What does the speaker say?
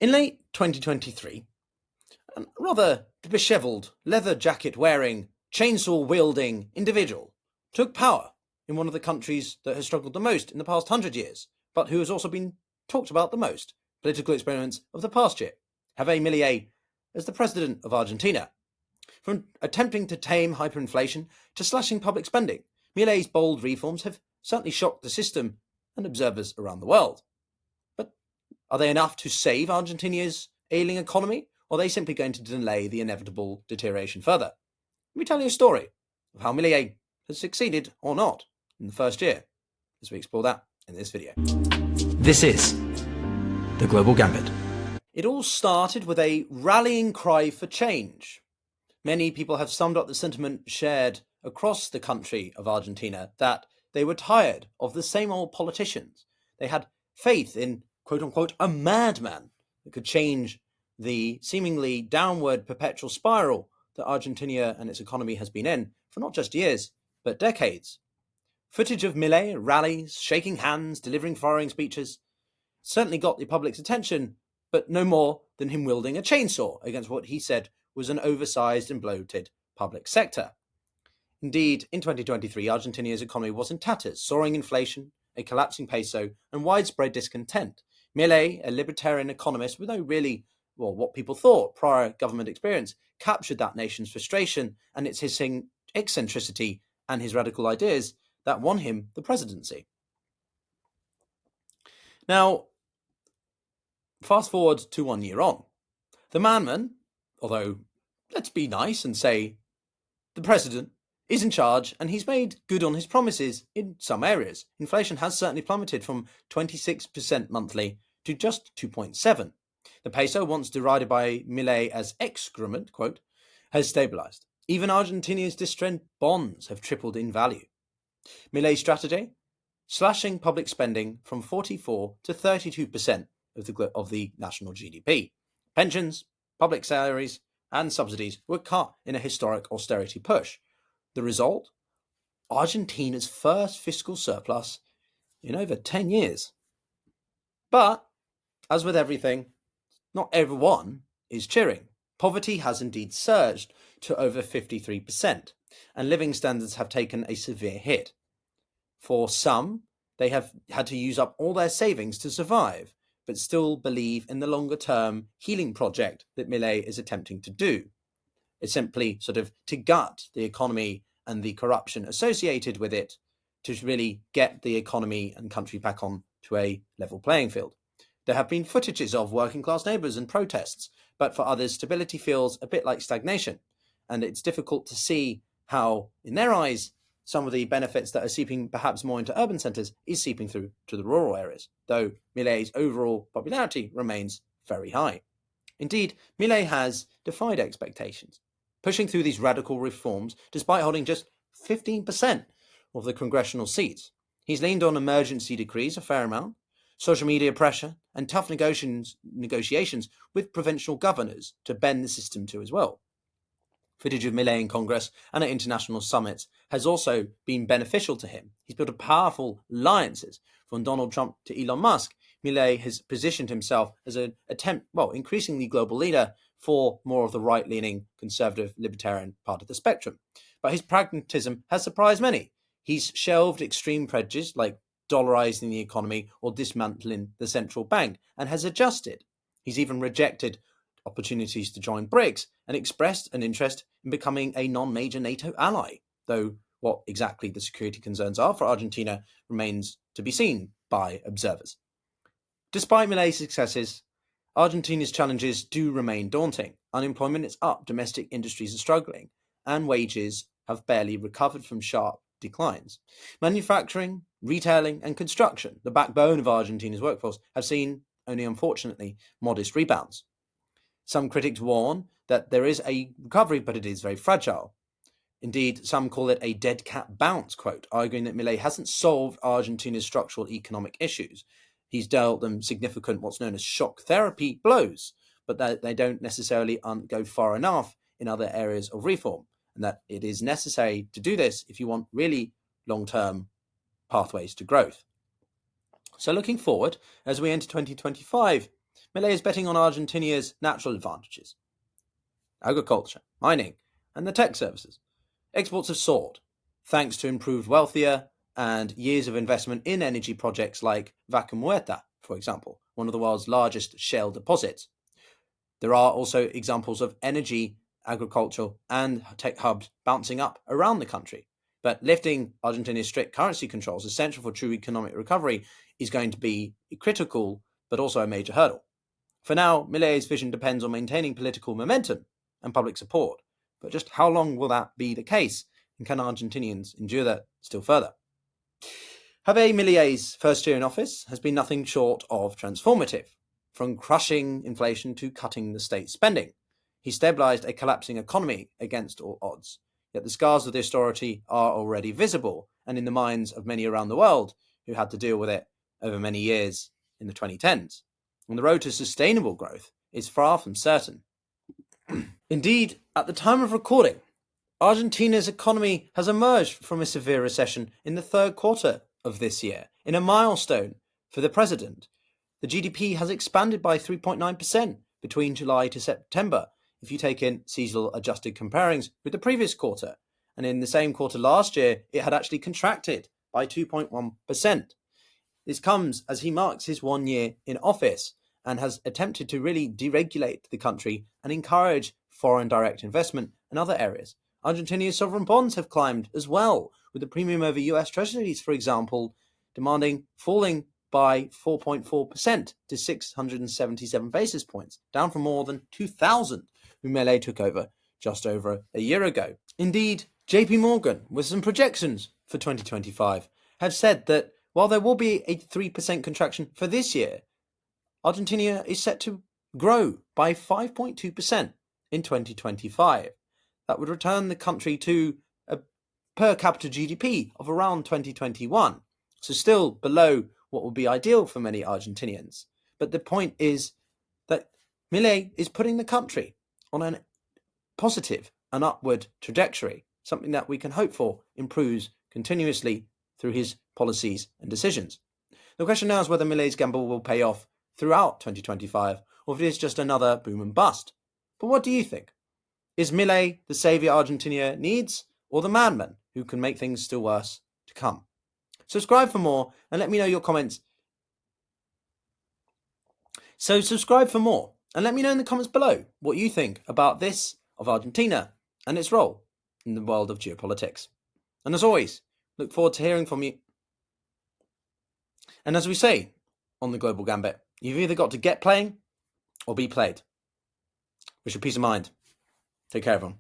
In late 2023, a rather dishevelled, leather jacket wearing, chainsaw wielding individual took power in one of the countries that has struggled the most in the past 100 years, but who has also been talked about the most, political experiments of the past year, Javier Millet as the president of Argentina. From attempting to tame hyperinflation to slashing public spending, Millet's bold reforms have certainly shocked the system and observers around the world. But are they enough to save Argentina's ailing economy, or are they simply going to delay the inevitable deterioration further? Let me tell you a story of how Millet has succeeded or not in the first year, as we explore that in this video. This is The Global Gambit. It all started with a rallying cry for change. Many people have summed up the sentiment shared across the country of Argentina that they were tired of the same old politicians. They had faith in, quote unquote, a madman that could change the seemingly downward perpetual spiral that Argentina and its economy has been in for not just years, but decades. Footage of Millet at rallies, shaking hands, delivering flowering speeches, certainly got the public's attention, but no more than him wielding a chainsaw against what he said was an oversized and bloated public sector. Indeed, in 2023, Argentina's economy was in tatters, soaring inflation, a collapsing peso, and widespread discontent. Millet, a libertarian economist with no really, what people thought prior government experience, captured that nation's frustration and its hissing eccentricity and his radical ideas that won him the presidency. Now, fast forward to 1 year on. The madman, although let's be nice and say the president is in charge and he's made good on his promises in some areas. Inflation has certainly plummeted from 26% monthly to just 2.7%. The peso, once derided by Millet as excrement, quote, has stabilised. Even Argentina's distressed bonds have tripled in value. Millet's strategy? Slashing public spending from 44 to 32% of the national GDP. Pensions, public salaries, and subsidies were cut in a historic austerity push. The result? Argentina's first fiscal surplus in over 10 years. But, as with everything, not everyone is cheering. Poverty has indeed surged to over 53%, and living standards have taken a severe hit. For some, they have had to use up all their savings to survive, but still believe in the longer-term healing project that Millet is attempting to do. It's simply sort of to gut the economy and the corruption associated with it to really get the economy and country back on to a level playing field. There have been footages of working-class neighbours and protests, but for others, stability feels a bit like stagnation, and it's difficult to see how, in their eyes, some of the benefits that are seeping perhaps more into urban centres is seeping through to the rural areas, though Millet's overall popularity remains very high. Indeed, Millet has defied expectations, pushing through these radical reforms despite holding just 15% of the congressional seats. He's leaned on emergency decrees a fair amount, social media pressure, and tough negotiations with provincial governors to bend the system to his will. Footage of Millet in Congress and at international summits has also been beneficial to him. He's built powerful alliances. From Donald Trump to Elon Musk, Millet has positioned himself as an increasingly global leader for more of the right-leaning, conservative, libertarian part of the spectrum. But his pragmatism has surprised many. He's shelved extreme pledges like dollarizing the economy or dismantling the central bank and has adjusted. He's even rejected opportunities to join BRICS and expressed an interest in becoming a non-major NATO ally, though what exactly the security concerns are for Argentina remains to be seen by observers. Despite Millet's successes, Argentina's challenges do remain daunting. Unemployment is up, domestic industries are struggling, and wages have barely recovered from sharp declines. Manufacturing, retailing, and construction, the backbone of Argentina's workforce, have seen, only unfortunately, modest rebounds. Some critics warn that there is a recovery, but it is very fragile. Indeed, some call it a dead cat bounce, quote, arguing that Millet hasn't solved Argentina's structural economic issues. He's dealt them significant, what's known as shock therapy blows, but that they don't necessarily go far enough in other areas of reform, and that it is necessary to do this if you want really long-term pathways to growth. So looking forward, as we enter 2025, Milei is betting on Argentina's natural advantages: agriculture, mining, and the tech services. Exports have soared, thanks to improved wealthier and years of investment in energy projects like Vaca Muerta, for example, one of the world's largest shale deposits. There are also examples of energy, agricultural, and tech hubs bouncing up around the country. But lifting Argentina's strict currency controls, essential for true economic recovery, is going to be critical, but also a major hurdle. For now, Milei's vision depends on maintaining political momentum and public support. But just how long will that be the case? And can Argentinians endure that still further? Javier Milei's first year in office has been nothing short of transformative. From crushing inflation to cutting the state spending, he stabilised a collapsing economy against all odds. Yet the scars of this austerity are already visible and in the minds of many around the world who had to deal with it over many years in the 2010s. And the road to sustainable growth is far from certain. Indeed, at the time of recording, Argentina's economy has emerged from a severe recession in the third quarter of this year, in a milestone for the president. The GDP has expanded by 3.9% between July to September, if you take in seasonal adjusted comparings with the previous quarter. And in the same quarter last year, it had actually contracted by 2.1%. This comes as he marks his 1 year in office and has attempted to really deregulate the country and encourage foreign direct investment in other areas. Argentina's sovereign bonds have climbed as well, with the premium over US treasuries, for example, falling by 4.4% to 677 basis points, down from more than 2,000 when Milei took over just over a year ago. Indeed, JP Morgan, with some projections for 2025, have said that while there will be a 3% contraction for this year, Argentina is set to grow by 5.2% in 2025. That would return the country to a per capita GDP of around 2021, so still below what would be ideal for many Argentinians. But the point is that Milei is putting the country on a positive and upward trajectory, something that we can hope for improves continuously through his policies and decisions. The question now is whether Milei's gamble will pay off throughout 2025, or if it is just another boom and bust. But what do you think? Is Milei the saviour Argentina needs, or the madman who can make things still worse to come? Subscribe for more and let me know your comments. Subscribe for more and let me know in the comments below what you think about this of Argentina and its role in the world of geopolitics. And as always, look forward to hearing from you. And as we say on the Global Gambit, you've either got to get playing or be played. Wish you peace of mind. Take care, everyone.